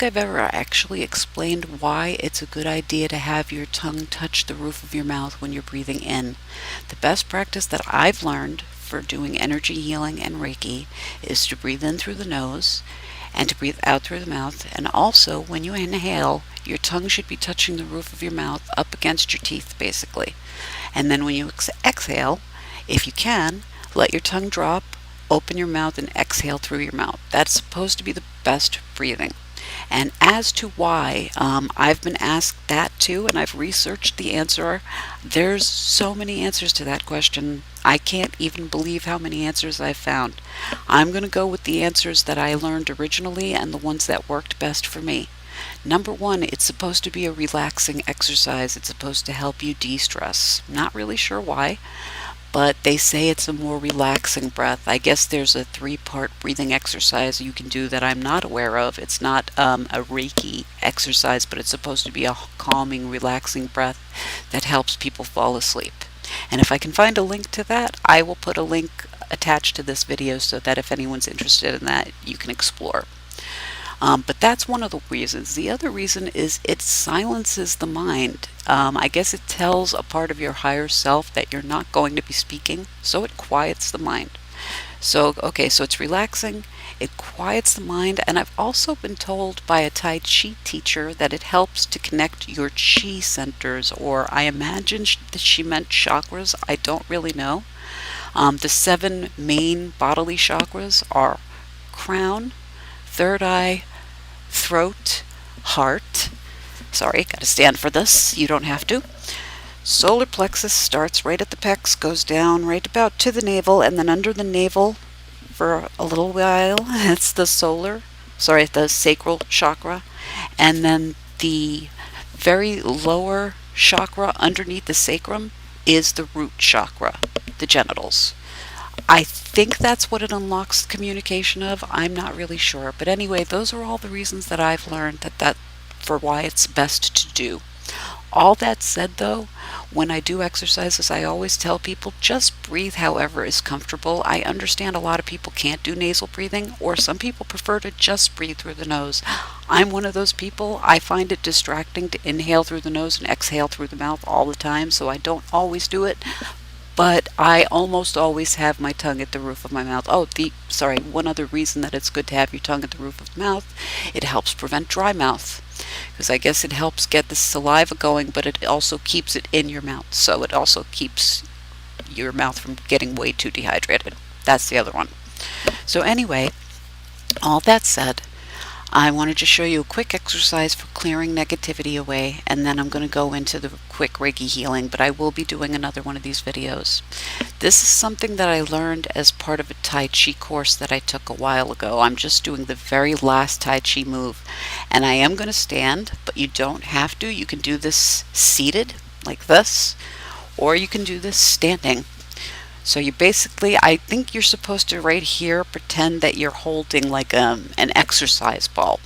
I've ever actually explained why it's a good idea to have your tongue touch the roof of your mouth when you're breathing in. The best practice that I've learned for doing energy healing and Reiki is to breathe in through the nose and to breathe out through the mouth. And also, when you inhale, your tongue should be touching the roof of your mouth up against your teeth, basically. And then when you exhale, if you can, let your tongue drop, open your mouth, and exhale through your mouth. That's supposed to be the best breathing. And as to why, I've been asked that too, and I've researched the answer. There's so many answers to that question. I can't even believe how many answers I've found. I'm going to go with the answers that I learned originally and the ones that worked best for me. Number one, it's supposed to be a relaxing exercise. It's supposed to help you de-stress. Not really sure why, but they say it's a more relaxing breath. I guess there's a 3-part breathing exercise you can do that I'm not aware of. It's not a Reiki exercise, but it's supposed to be a calming, relaxing breath that helps people fall asleep. And if I can find a link to that, I will put a link attached to this video so that if anyone's interested in that, you can explore. But that's one of the reasons. The other reason is it silences the mind. I guess it tells a part of your higher self that you're not going to be speaking, so it quiets the mind. So, okay, so it's relaxing, it quiets the mind, and I've also been told by a Tai Chi teacher that it helps to connect your Chi centers, or I imagine that she meant chakras. I don't really know. The 7 main bodily chakras are crown, third eye, throat, heart. Sorry, gotta stand for this. You don't have to. Solar plexus starts right at the pecs, goes down right about to the navel, and then under the navel for a little while, it's the the sacral chakra. And then the very lower chakra underneath the sacrum is the root chakra, the genitals. I think that's what it unlocks the communication of. I'm not really sure. But anyway, those are all the reasons that I've learned that for why it's best to do. All that said, though, when I do exercises, I always tell people just breathe however is comfortable. I understand a lot of people can't do nasal breathing, or some people prefer to just breathe through the nose. I'm one of those people. I find it distracting to inhale through the nose and exhale through the mouth all the time, so I don't always do it. But I almost always have my tongue at the roof of my mouth. One other reason that it's good to have your tongue at the roof of the mouth, it helps prevent dry mouth. Because I guess it helps get the saliva going, but it also keeps it in your mouth. So it also keeps your mouth from getting way too dehydrated. That's the other one. So anyway, all that said, I wanted to show you a quick exercise for clearing negativity away, and then I'm going to go into the quick Reiki healing, but I will be doing another one of these videos. This is something that I learned as part of a Tai Chi course that I took a while ago. I'm just doing the very last Tai Chi move, and I am going to stand, but you don't have to. You can do this seated, like this, or you can do this standing. So you basically, I think you're supposed to right here pretend that you're holding like an exercise ball.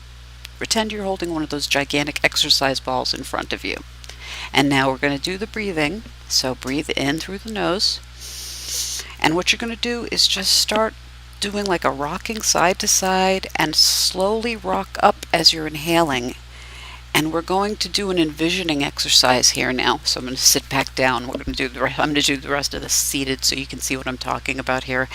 Pretend you're holding one of those gigantic exercise balls in front of you. And now we're going to do the breathing. So breathe in through the nose. And what you're going to do is just start doing like a rocking side to side and slowly rock up as you're inhaling. And we're going to do an envisioning exercise here now. So I'm going to sit back down. I'm going to do the rest of this seated so you can see what I'm talking about here.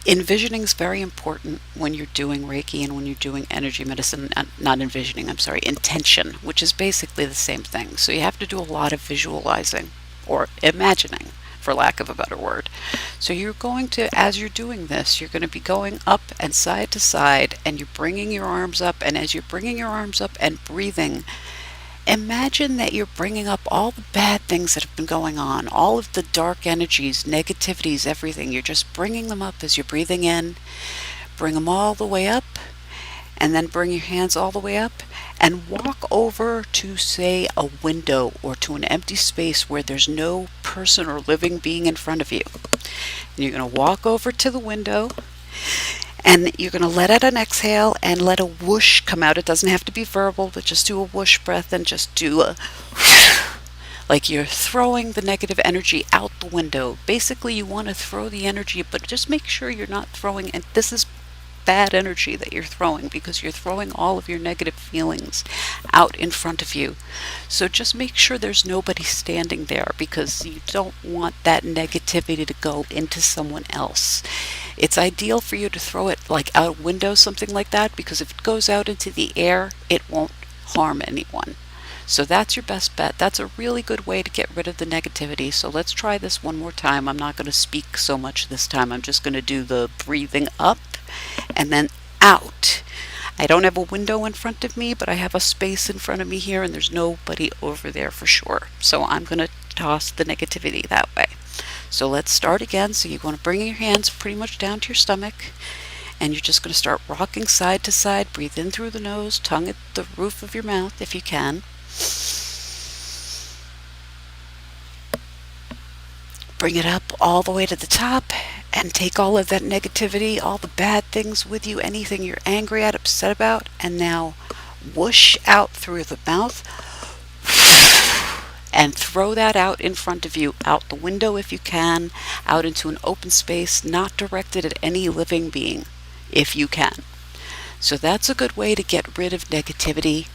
Envisioning is very important when you're doing Reiki and when you're doing energy medicine. Not envisioning, I'm sorry, intention, which is basically the same thing. So you have to do a lot of visualizing or imagining, for lack of a better word. So you're going to, as you're doing this, you're going to be going up and side to side, and you're bringing your arms up, and as you're bringing your arms up and breathing, imagine that you're bringing up all the bad things that have been going on, all of the dark energies, negativities, everything. You're just bringing them up as you're breathing in. Bring them all the way up, and then bring your hands all the way up and walk over to, say, a window or to an empty space where there's no person or living being in front of you. And you're going to walk over to the window, and you're going to let out an exhale and let a whoosh come out. It doesn't have to be verbal, but just do a whoosh breath and just do a like you're throwing the negative energy out the window. Basically, you want to throw the energy, but just make sure you're not throwing, and this is bad energy that you're throwing, because you're throwing all of your negative feelings out in front of you. So just make sure there's nobody standing there, because you don't want that negativity to go into someone else. It's ideal for you to throw it like out a window, something like that, because if it goes out into the air, it won't harm anyone. So that's your best bet. That's a really good way to get rid of the negativity. So let's try this one more time. I'm not going to speak so much this time. I'm just going to do the breathing up and then out. I don't have a window in front of me, but I have a space in front of me here, and there's nobody over there for sure. So I'm going to toss the negativity that way. So let's start again. So you want to bring your hands pretty much down to your stomach, and you're just going to start rocking side to side. Breathe in through the nose, tongue at the roof of your mouth if you can. Bring it up all the way to the top, and take all of that negativity, all the bad things with you, anything you're angry at, upset about, and now whoosh out through the mouth and throw that out in front of you, out the window if you can, out into an open space, not directed at any living being, if you can. So that's a good way to get rid of negativity,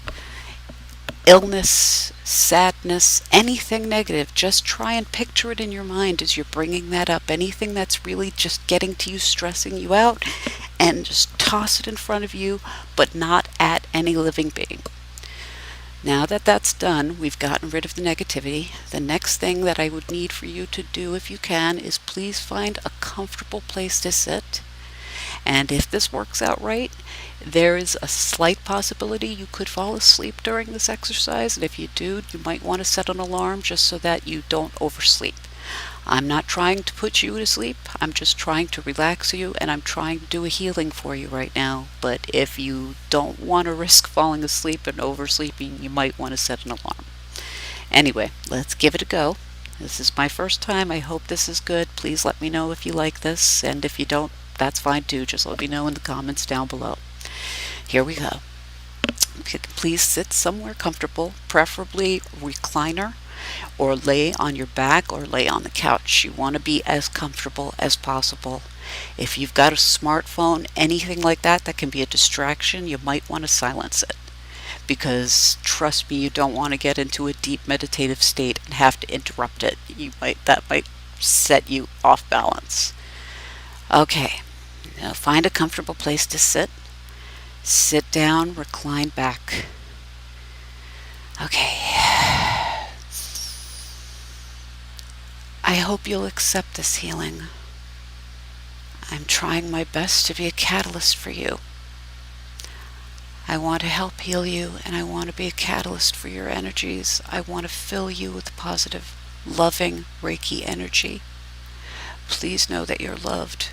illness, sadness, anything negative. Just try and picture it in your mind as you're bringing that up. Anything that's really just getting to you, stressing you out, and just toss it in front of you, but not at any living being. Now that that's done, we've gotten rid of the negativity. The next thing that I would need for you to do, if you can, is please find a comfortable place to sit. And if this works out right, there is a slight possibility you could fall asleep during this exercise. And if you do, you might want to set an alarm just so that you don't oversleep. I'm not trying to put you to sleep. I'm just trying to relax you, and I'm trying to do a healing for you right now. But if you don't want to risk falling asleep and oversleeping, you might want to set an alarm. Anyway, let's give it a go. This is my first time. I hope this is good. Please let me know if you like this, and if you don't, that's fine too. Just let me know in the comments down below. Here we go. Please sit somewhere comfortable, preferably recliner, or lay on your back or lay on the couch. You want to be as comfortable as possible. If you've got a smartphone, anything like that that can be a distraction, you might want to silence it. Because trust me, you don't want to get into a deep meditative state and have to interrupt it. That might set you off balance. Okay, now find a comfortable place to sit. Sit down, recline back. Okay. I hope you'll accept this healing. I'm trying my best to be a catalyst for you. I want to help heal you, and I want to be a catalyst for your energies. I want to fill you with positive, loving Reiki energy. Please know that you're loved.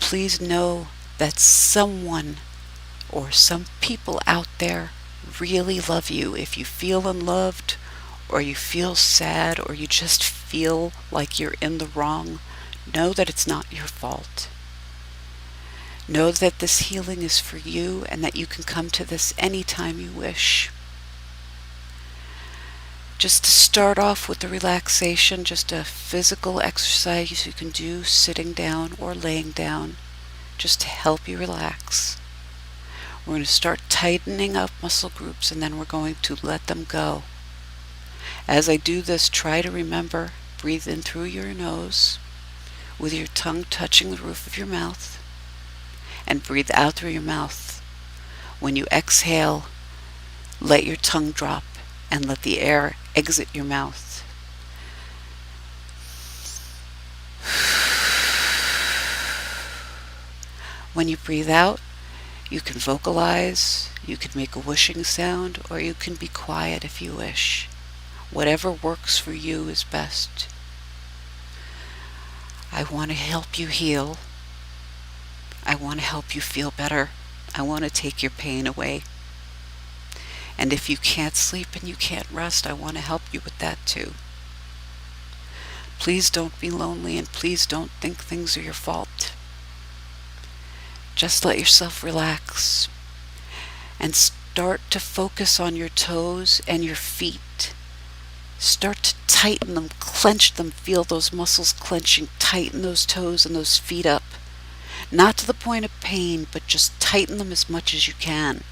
Please know that someone or some people out there really love you. If you feel unloved, or you feel sad, or you just feel like you're in the wrong, know that it's not your fault. Know that this healing is for you, and that you can come to this anytime you wish. Just to start off with the relaxation, just a physical exercise you can do sitting down or laying down, just to help you relax. We're going to start tightening up muscle groups, and then we're going to let them go. As I do this, try to remember, breathe in through your nose with your tongue touching the roof of your mouth, and breathe out through your mouth. When you exhale, let your tongue drop and let the air exit your mouth. When you breathe out, you can vocalize, you can make a whooshing sound, or you can be quiet if you wish. Whatever works for you is best. I want to help you heal. I want to help you feel better. I want to take your pain away. And if you can't sleep and you can't rest, I want to help you with that too. Please don't be lonely, and please don't think things are your fault. Just let yourself relax and start to focus on your toes and your feet. Start to tighten them, clench them, feel those muscles clenching, tighten those toes and those feet up. Not to the point of pain, but just tighten them as much as you can.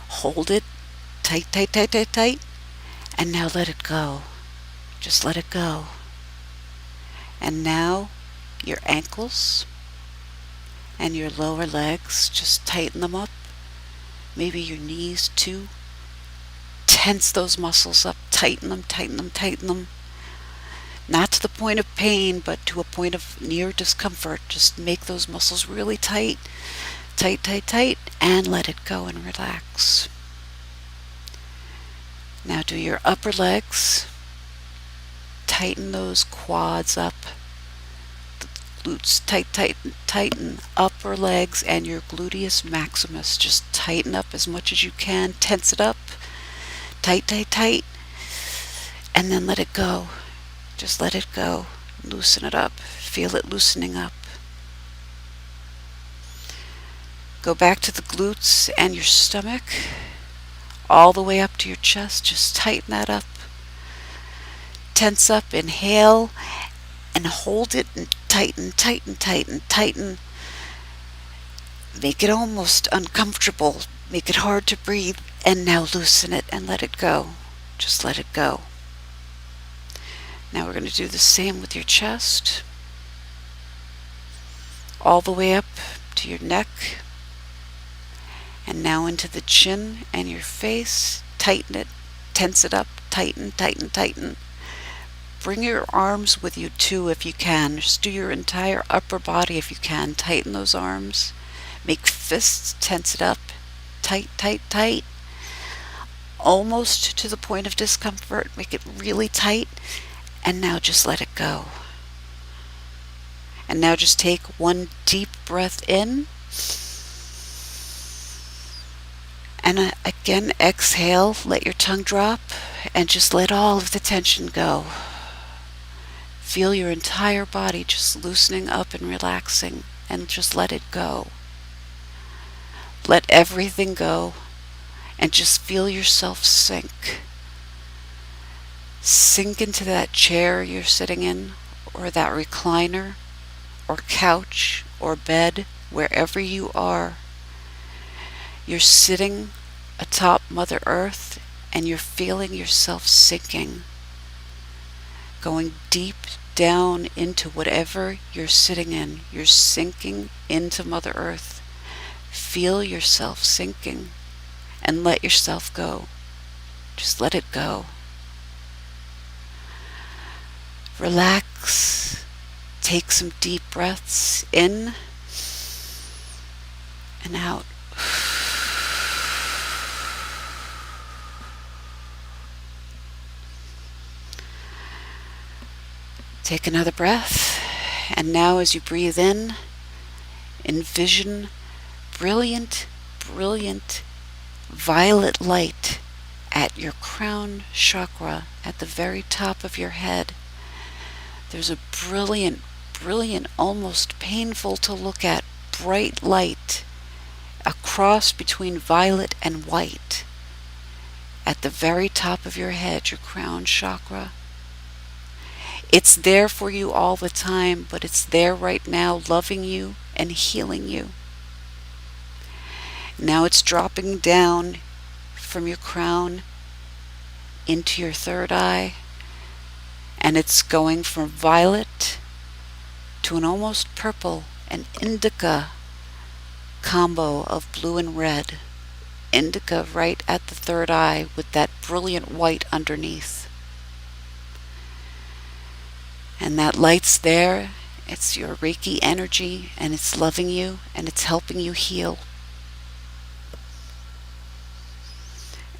Hold it tight, tight, tight, tight, tight, and now let it go. Just let it go. And now your ankles and your lower legs, just tighten them up. Maybe your knees too. Tense those muscles up, tighten them, tighten them, tighten them. Not to the point of pain, but to a point of near discomfort. Just make those muscles really tight, tight, tight, tight, and let it go and relax. Now do your upper legs. Tighten those quads up. The glutes tight, tighten, tighten. Upper legs and your gluteus maximus. Just tighten up as much as you can. Tense it up. Tight, tight, tight. And then let it go. Just let it go. Loosen it up. Feel it loosening up. Go back to the glutes and your stomach. All the way up to your chest. Just tighten that up. Tense up. Inhale. And hold it and tighten, tighten, tighten, tighten. Make it almost uncomfortable. Make it hard to breathe. And now loosen it and let it go. Just let it go. Now we're going to do the same with your chest. All the way up to your neck. And now into the chin and your face. Tighten it. Tense it up. Tighten, tighten, tighten. Bring your arms with you too if you can. Just do your entire upper body if you can. Tighten those arms. Make fists. Tense it up. Tight, tight, tight. Almost to the point of discomfort. Make it really tight. And now just let it go. And now just take one deep breath in. And again, exhale. Let your tongue drop. And just let all of the tension go. Feel your entire body just loosening up and relaxing. And just let it go. Let everything go. And just feel yourself sink. Sink into that chair you're sitting in, or that recliner, or couch, or bed, wherever you are. You're sitting atop Mother Earth, and you're feeling yourself sinking, going deep down into whatever you're sitting in. You're sinking into Mother Earth. Feel yourself sinking, and let yourself go. Just let it go. Relax. Take some deep breaths in and out. Take another breath. And now as you breathe in, envision brilliant, brilliant violet light at your crown chakra at the very top of your head. There's a brilliant, brilliant, almost painful to look at, bright light, a cross between violet and white, at the very top of your head, your crown chakra. It's there for you all the time, but it's there right now, loving you and healing you. Now it's dropping down from your crown into your third eye. And it's going from violet to an almost purple and indica combo of blue and red. Indica right at the third eye with that brilliant white underneath. And that light's there. It's your Reiki energy, and it's loving you, and it's helping you heal.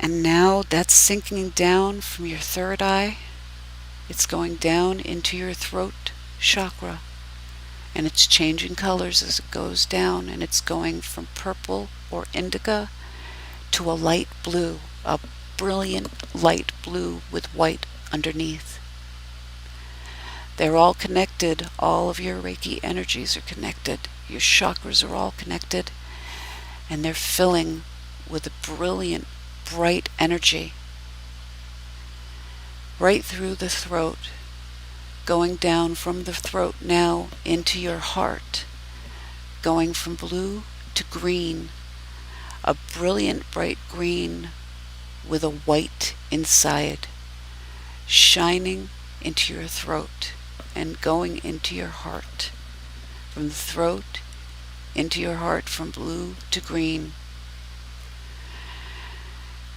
And now that's sinking down from your third eye. It's going down into your throat chakra, and it's changing colors as it goes down, and it's going from purple or indica to a light blue, a brilliant light blue with white underneath. They're all connected. All of your Reiki energies are connected. Your chakras are all connected, and they're filling with a brilliant, bright energy. Right through the throat, going down from the throat now into your heart, going from blue to green, a brilliant bright green with a white inside, shining into your throat and going into your heart. From the throat into your heart, from blue to green.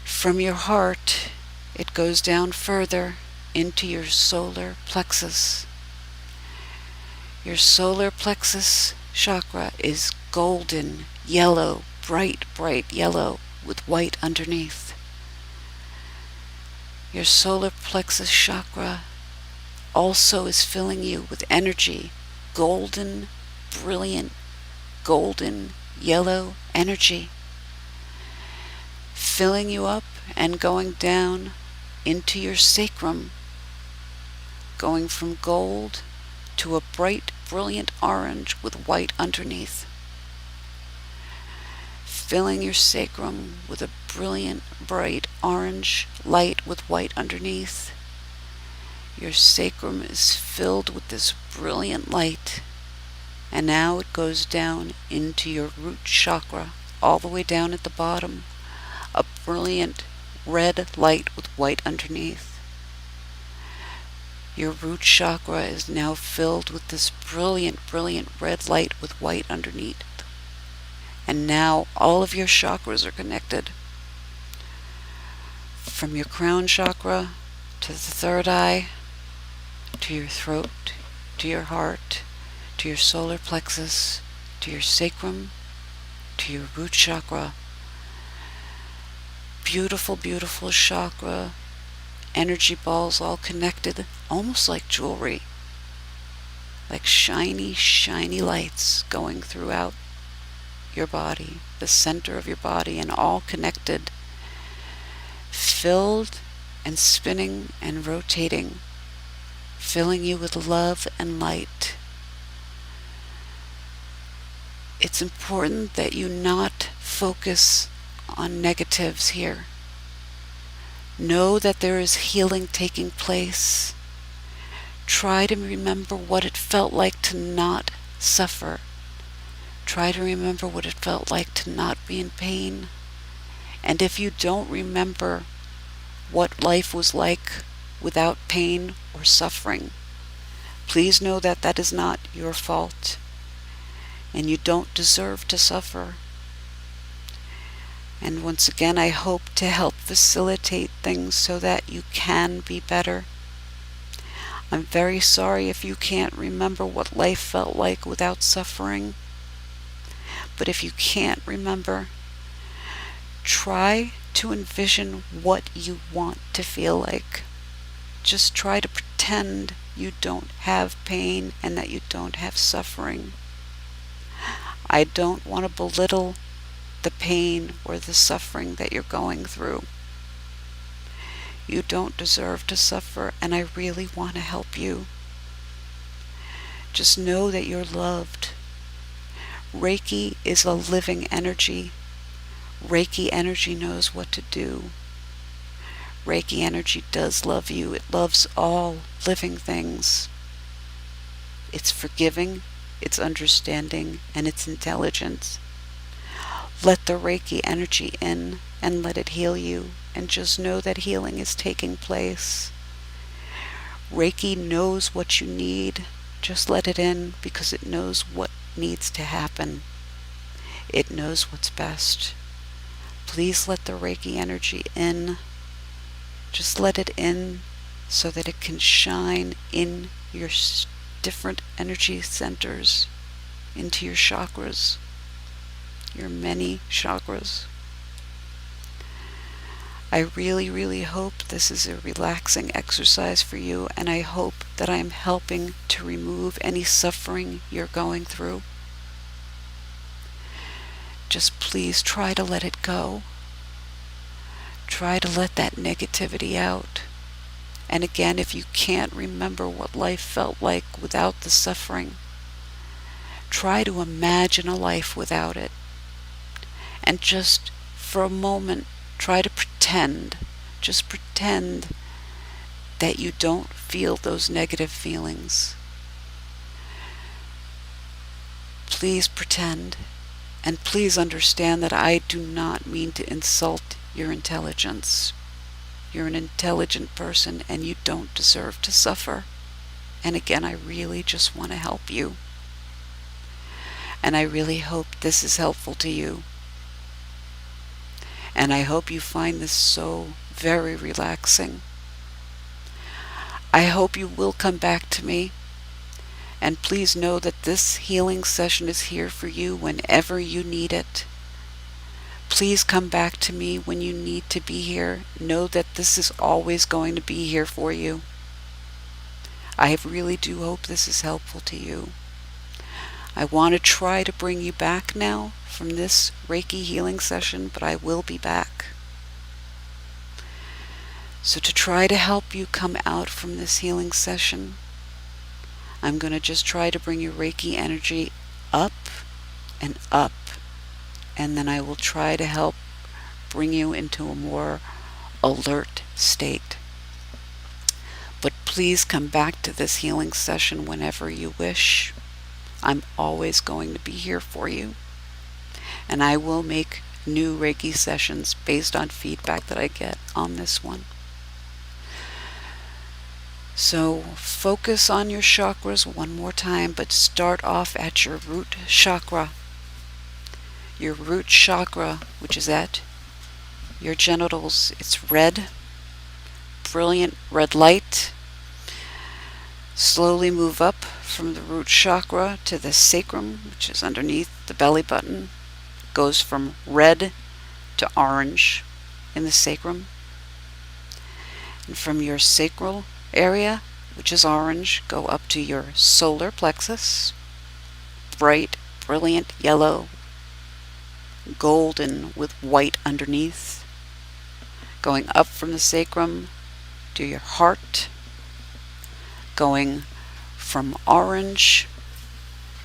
From your heart, it goes down further into your solar plexus. Your solar plexus chakra is golden, yellow, bright, bright yellow with white underneath. Your solar plexus chakra also is filling you with energy, golden, brilliant, golden, yellow energy, filling you up and going down into your sacrum, going from gold to a bright, brilliant orange with white underneath, filling your sacrum with a brilliant, bright orange light with white underneath. Your sacrum is filled with this brilliant light, and now it goes down into your root chakra, all the way down at the bottom, a brilliant red light with white underneath. Your root chakra is now filled with this brilliant, brilliant red light with white underneath. And now all of your chakras are connected. From your crown chakra to the third eye, to your throat, to your heart, to your solar plexus, to your sacrum, to your root chakra. Beautiful, beautiful chakra energy balls all connected, almost like jewelry, like shiny, shiny lights going throughout your body, the center of your body, and all connected, filled and spinning and rotating, filling you with love and light. It's important that you not focus on negatives here. Know that there is healing taking place. Try to remember what it felt like to not suffer. Try to remember what it felt like to not be in pain. And if you don't remember what life was like without pain or suffering, please know that that is not your fault, and you don't deserve to suffer. And once again, I hope to help facilitate things so that you can be better. I'm very sorry if you can't remember what life felt like without suffering. But if you can't remember, try to envision what you want to feel like. Just try to pretend you don't have pain and that you don't have suffering. I don't want to belittle the pain or the suffering that you're going through. You don't deserve to suffer, and I really want to help you. Just know that you're loved. Reiki is a living energy. Reiki energy knows what to do. Reiki energy does love you. It loves all living things. It's forgiving, it's understanding, and it's intelligent. Let the Reiki energy in and let it heal you, and just know that healing is taking place. Reiki knows what you need. Just let it in, because it knows what needs to happen. It knows what's best. Please let the Reiki energy in. Just let it in so that it can shine in your different energy centers, into your chakras, your many chakras. I really, really hope this is a relaxing exercise for you, and I hope that I'm helping to remove any suffering you're going through. Just please try to let it go. Try to let that negativity out. And again, if you can't remember what life felt like without the suffering, try to imagine a life without it. And just for a moment, try to just pretend that you don't feel those negative feelings. please pretend, and please understand that I do not mean to insult your intelligence. You're an intelligent person and you don't deserve to suffer. And again, I really just want to help you. And I really hope this is helpful to you. And I hope you find this so very relaxing. I hope you will come back to me. And please know that this healing session is here for you whenever you need it. Please come back to me when you need to be here. Know that this is always going to be here for you. I really do hope this is helpful to you. I want to try to bring you back now from this Reiki healing session, but I will be back. So to try to help you come out from this healing session, I'm going to just try to bring your Reiki energy up and up, and then I will try to help bring you into a more alert state. But please come back to this healing session whenever you wish. I'm always going to be here for you, and I will make new Reiki sessions based on feedback that I get on this one. So focus on your chakras one more time, but start off at your root chakra. Your root chakra, which is at your genitals. It's red, brilliant red light. Slowly move up from the root chakra to the sacrum, which is underneath the belly button. Goes from red to orange in the sacrum. And from your sacral area, which is orange, go up to your solar plexus, bright, brilliant yellow, golden with white underneath, going up from the sacrum to your heart, going from orange,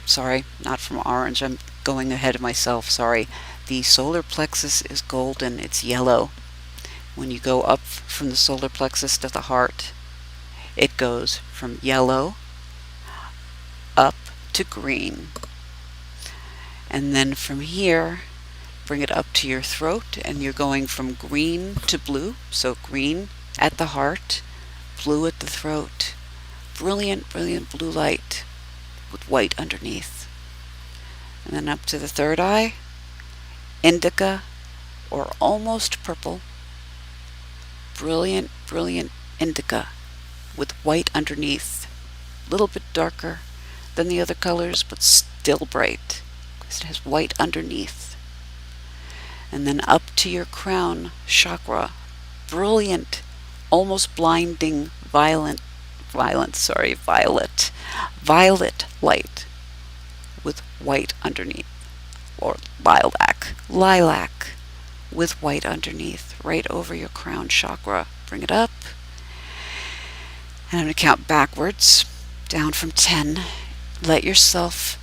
sorry, not from orange, I'm going ahead of myself, sorry, the solar plexus is golden, it's yellow. When you go up from the solar plexus to the heart, it goes from yellow up to green. And then from here, bring it up to your throat, and you're going from green to blue. So green at the heart, blue at the throat. Brilliant, brilliant blue light with white underneath. And then up to the third eye, indica or almost purple. Brilliant, brilliant indica with white underneath, a little bit darker than the other colors, but still bright because it has white underneath. And then up to your crown chakra, brilliant, almost blinding violet light with white underneath, or lilac with white underneath, right over your crown chakra. Bring it up. And I'm going to count backwards, down from 10. Let yourself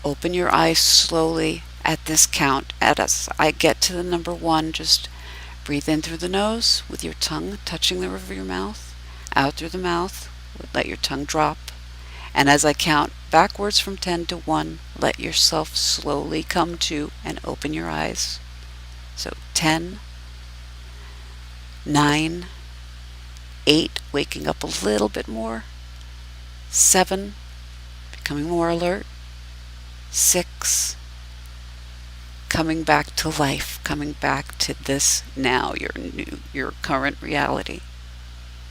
open your eyes slowly at this count. As I get to the number 1, just breathe in through the nose with your tongue touching the roof of your mouth. Out through the mouth, let your tongue drop. And as I count backwards from 10 to 1, let yourself slowly come to and open your eyes. So 10, 9, 8, waking up a little bit more. 7, becoming more alert. 6, coming back to life, coming back to this now, your current reality.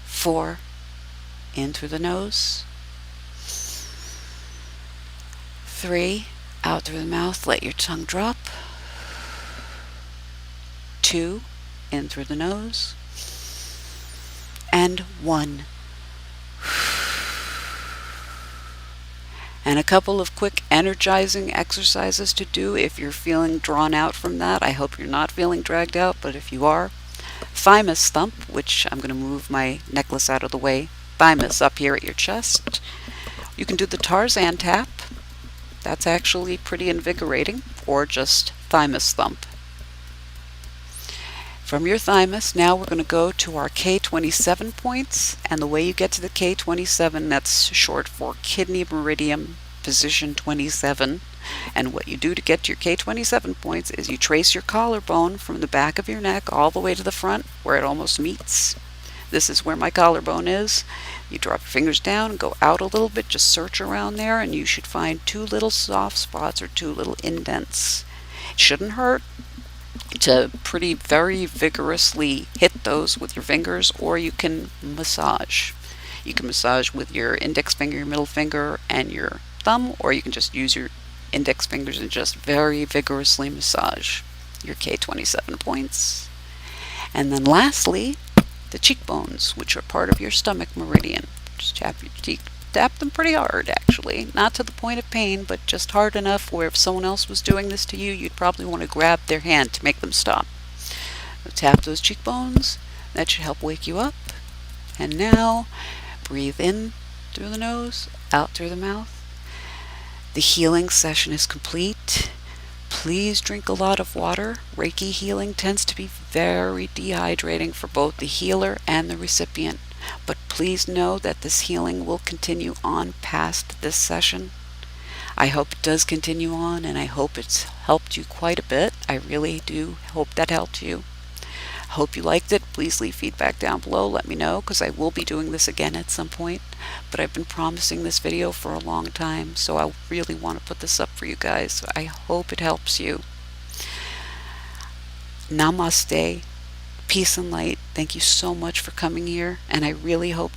4, in through the nose. 3, out through the mouth, let your tongue drop. 2, in through the nose. And 1. And a couple of quick energizing exercises to do if you're feeling drawn out from that. I hope you're not feeling dragged out, but if you are, thymus thump, which I'm going to move my necklace out of the way. Thymus up here at your chest. You can do the Tarzan tap. That's actually pretty invigorating, or just thymus thump. From your thymus, now we're going to go to our K27 points, and the way you get to the K27, that's short for kidney meridian, position 27. And what you do to get to your K27 points is you trace your collarbone from the back of your neck all the way to the front where it almost meets. This is where my collarbone is. You drop your fingers down and go out a little bit, just search around there, and you should find two little soft spots or two little indents. It shouldn't hurt to very vigorously hit those with your fingers, or you can massage. You can massage with your index finger, your middle finger, and your thumb, or you can just use your index fingers and just very vigorously massage your K27 points. And then lastly, the cheekbones, which are part of your stomach meridian. Just tap your cheek. Tap them pretty hard, actually. Not to the point of pain, but just hard enough where if someone else was doing this to you, you'd probably want to grab their hand to make them stop. So tap those cheekbones. That should help wake you up. And now, breathe in through the nose, out through the mouth. The healing session is complete. Please drink a lot of water. Reiki healing tends to be very dehydrating for both the healer and the recipient. But please know that this healing will continue on past this session. I hope it does continue on, and I hope it's helped you quite a bit. I really do hope that helped you. Hope you liked it. Please leave feedback down below. Let me know, because I will be doing this again at some point. But I've been promising this video for a long time, so I really want to put this up for you guys. So I hope it helps you. Namaste. Peace and light. Thank you so much for coming here, and I really hope